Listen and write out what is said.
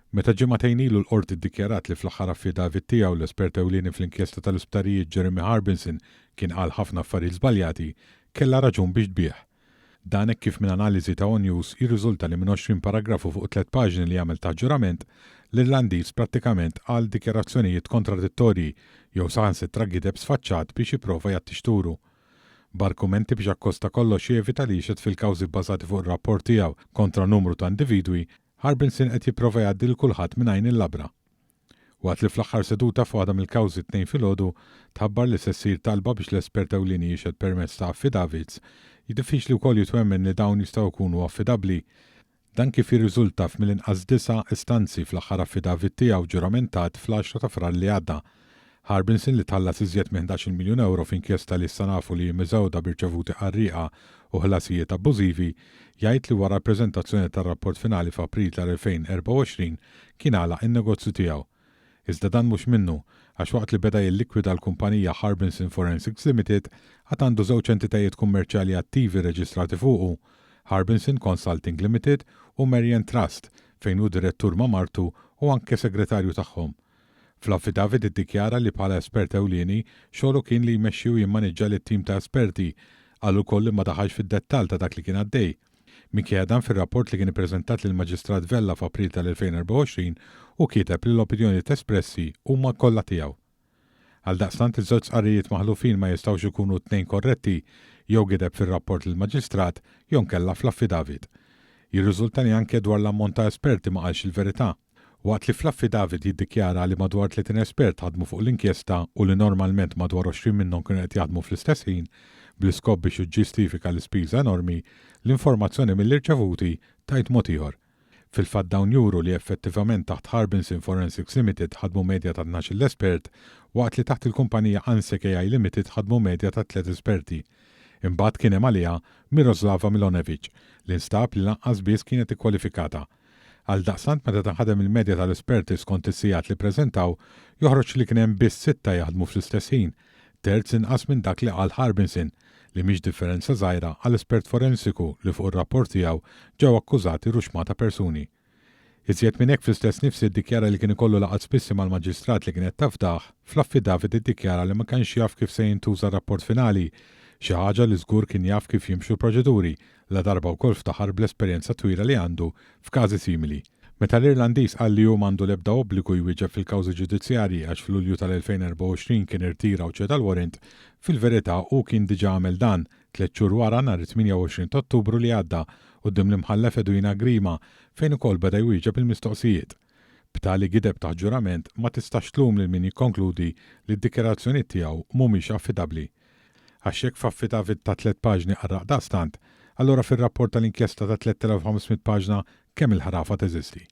Meta ġimagħtejn ilu l-qorti ddikjarat li fl-aħħar affidavit tiegħu l-espert ewlieni fl-inkjesta tal-isptarijiet Jeremy Harbinson kien qal ħafna affarijiet żbaljati, kellha raġun biex tbieħ. Dan hekk kif minn analiżi ta' ONews jirriżulta li minn 20 paragrafu fuq 3 paġni li jagħmel ta' ġurament, l-Irlandiż prattikament qal dikjarazzjonijiet kontradittorji jew saħansitra gideb sfaċċat biex jipprova jattixturu. B'argumenti biex akkosta kollox jevita li jixed fil-kawżi bbażati fuq ir-rapport tiegħu kontra numru ta' individwi, Harbinson qed jipprova jgħaddi l kulħadd minn għajn il-labra. Waqt li fl-aħħar seduta f'waħda mill-kawżi 2 filgħodu tħabbar li se ssir talba biex l-espert ewlieni jixed permezz ta' affidavits, jiddiffiċli wkoll jitwemmen li dawn jistgħu jkunu affidabbli. Dan kif jirriżulta f'mill-inqas 9 istanzi fl-aħħar affidavit tiegħu ġuramentat fl-10 ta' frar li għadda. Harbinson li tħallas iżjed minn 11 miljun euro f'inkjesta li nafu li miżewda b'irċevuti qarrieqa u ħlasijiet abbużivi, jgħid li wara l-preżentazzjoni tar-rapport finali f'April tal-2024 kien għalaq in-negozju tiegħu. Iżda dan mhux minnu, għax waqt li beda jillikwida l-kumpanija Harbinson Forensics Limited għad għandu żewġ entitajiet kummerċjali attivi reġistrati fuqu, Harbinson Consulting Limited u Marian Trust, fejn hu direttur ma' martu u anke segretarju tagħhom. Fl-affidavit iddikjara li bħala espert ewlieni xogħlu kien li jmexxi u jimmaniġġa lit-tim ta' esperti, għallu koll ma daħalx fid-dettall ta' dak li kien għaddej. Minkejja dan fir-rapport li kien ippreżentat lill Maġistrat Vella f'April tal-2024 u kieteb li l-opinjonijiet espressi huma kollha tiegħu. Għaldaqstant iż-żewġ qarrijiet maħlufin ma jistgħux ikunu tnejn korretti jew gideb fir-rapport lill-Maġistrat jew nkella fl-affidavit. Jirriżulta li anke dwar l-ammont ta' esperti ma qalx il-verità. Waqt li fl-affidavit jiddikjara li madwar 30 espert ħadmu fuq l-inkjesta u li normalment madwar 20 minnhom kienu qed jaħdmu fl-istess ħin, bl-iskop biex jiġġustifika l-ispiża enormi, l-informazzjoni mill-irċevuti tajt mod ieħor. Fil-fatt dawn juru li effettivament taħt Harbinson Forensics Limited ħadmu medja ta' 12 esperti, waqt li taħt il-kumpanija Ansek AI Limited ħadmu medja ta' 3 esperti. Imbagħad kien hemm għaliha Miroslava Milonevic li nstab li lanqas biss kienet ikkwalifikata. Għaldaqstant meta taħadem il-medja tal-esperti skont is-sigħat li ppreżentaw, joħroġ li kien hemm biss 6 jaħdmu fl-istess ħin, terz inqas minn dak li qal Harbinson, li mhix differenza żgħira għal espert forensiku li fuq ir-rapport tiegħu ġew akkużati ruxma ta' persuni. Iżjed minn hekk fl-istess nifsi ddikjara li kien ikollu laqgħat spissi mal-maġistrat li kienet tafdaħ, fl-affidavit iddikjara li ma kienx jaf kif se jintuża r-rapport finali, xi ħaġa li żgur kien jaf kif jimxu l-proċeduri, la darba wkoll ftaħar bl-esperjenza twila li għandu f'każi simili. Meta l-Irlandiż qal li hu m'għandu l-ebda obbligu jwieġeb fil-kawżi ġudizzjarji għax fl-Lulju tal-2024 kien irtira u ċeda l-warrant, fil-verità hu kien diġà għamel dan 3 xhur wara nhar 28 ta' Ottubru li għadda quddiem l-imħallef Edwina Grima fejn ukoll beda jwieġeb il-mistoqsijiet. B'tali gideb ta' ġurament ma tistax tlum lil min jikkonkludi li d-dikjarazzjonijiet tiegħu mhumiex affidabbli. Għax hekk f'affidavit ta' 3 paġni qarraq daqstant, allura fir-rapport tal-inkjesta ta' 3500 paġna kemm il-ħarafa teżisti.